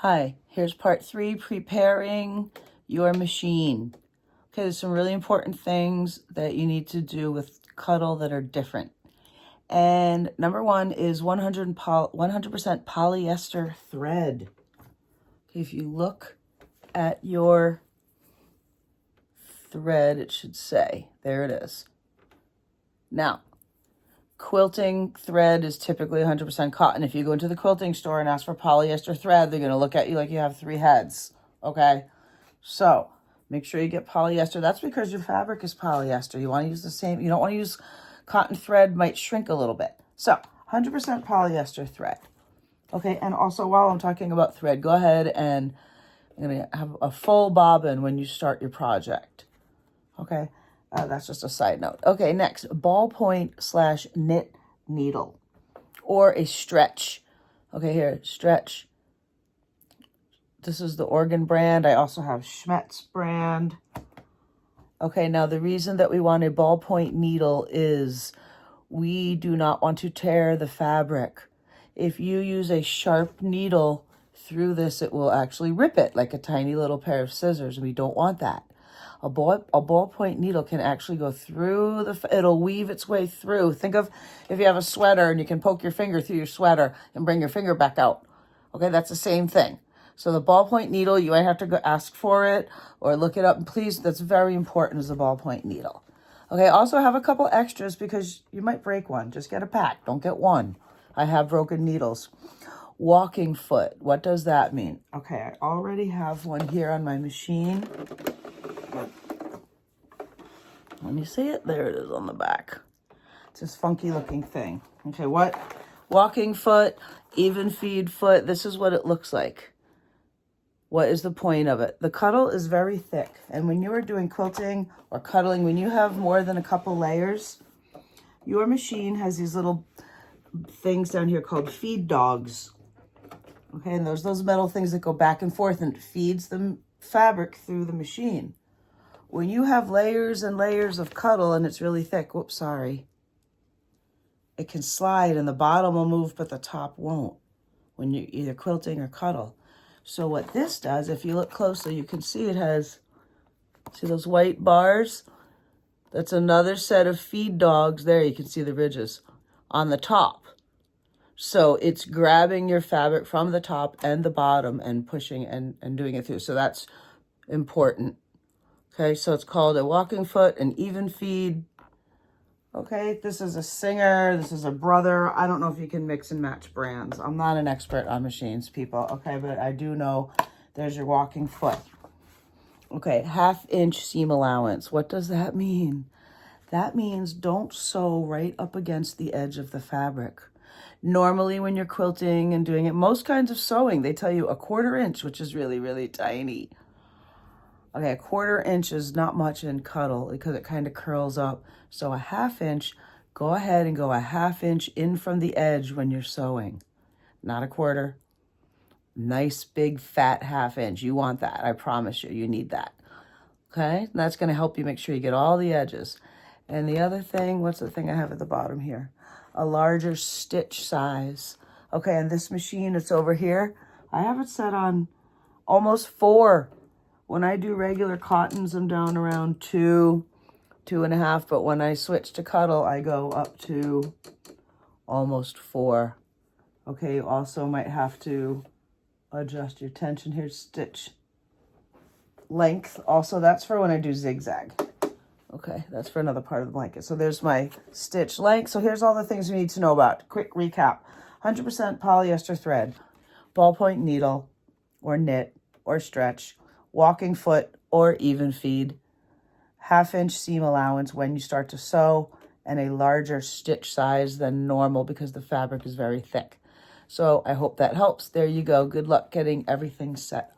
Hi, here's part 3, preparing your machine. Okay, there's some really important things that you need to do with Cuddle that are different. And number 1 is 100% polyester thread. Okay, if you look at your thread, it should say, there it is. Now, quilting thread is typically 100% cotton. If you go into the quilting store and ask for polyester thread, they're going to look at you like you have 3 heads, okay? So make sure you get polyester. That's because your fabric is polyester. You want to use the same. You don't want to use cotton thread, might shrink a little bit. So 100% polyester thread. Okay, and also while I'm talking about thread, go ahead and I'm going to have a full bobbin when you start your project. Okay, that's just a side note. Okay, next, ballpoint/knit needle or a stretch. Okay, here, stretch. This is the Oregon brand. I also have Schmetz brand. Okay, now the reason that we want a ballpoint needle is we do not want to tear the fabric. If you use a sharp needle through this, it will actually rip it like a tiny little pair of scissors, and we don't want that. A ballpoint needle can actually go through it'll weave its way through. Think of if you have a sweater and you can poke your finger through your sweater and bring your finger back out. Okay, that's the same thing. So the ballpoint needle, you might have to go ask for it or look it up. And please, that's very important, is the ballpoint needle. Okay, also have a couple extras because you might break one. Just get a pack. Don't get one. I have broken needles. Walking foot. What does that mean? Okay, I already have one here on my machine. Let me see it. There it is on the back. It's this funky looking thing. Okay, what? Walking foot, even feed foot. This is what it looks like. What is the point of it? The Cuddle is very thick. And when you are doing quilting or cuddling, when you have more than a couple layers, your machine has these little things down here called feed dogs. Okay, and those metal things that go back and forth and it feeds the fabric through the machine. When you have layers and layers of Cuddle and it's really thick, whoops, sorry, it can slide and the bottom will move, but the top won't when you're either quilting or Cuddle. So what this does, if you look closely, you can see it has, see those white bars? That's another set of feed dogs. There, you can see the ridges on the top. So it's grabbing your fabric from the top and the bottom and pushing and doing it through. So that's important. Okay, so it's called a walking foot, an even feed. Okay, this is a Singer, this is a Brother. I don't know if you can mix and match brands. I'm not an expert on machines, people. Okay, but I do know there's your walking foot. Okay, 1/2 inch seam allowance. What does that mean? That means don't sew right up against the edge of the fabric. Normally when you're quilting and doing it, most kinds of sewing, they tell you 1/4 inch, which is really, really tiny. Okay, 1/4 inch is not much in Cuddle because it kind of curls up. So a 1/2 inch, go ahead and go a 1/2 inch in from the edge when you're sewing. Not 1/4. Nice, big, fat 1/2 inch. You want that. I promise you, you need that. Okay, and that's going to help you make sure you get all the edges. And the other thing, what's the thing I have at the bottom here? A larger stitch size. Okay, and this machine, it's over here. I have it set on almost 4. When I do regular cottons, I'm down around 2, 2.5. But when I switch to Cuddle, I go up to almost 4. Okay, you also might have to adjust your tension here. Stitch length. Also, that's for when I do zigzag. Okay, that's for another part of the blanket. So there's my stitch length. So here's all the things we need to know about. Quick recap. 100% polyester thread, ballpoint needle, or knit, or stretch, walking foot or even feed, 1/2 inch seam allowance when you start to sew, and a larger stitch size than normal because the fabric is very thick. So I hope that helps. There you go. Good luck getting everything set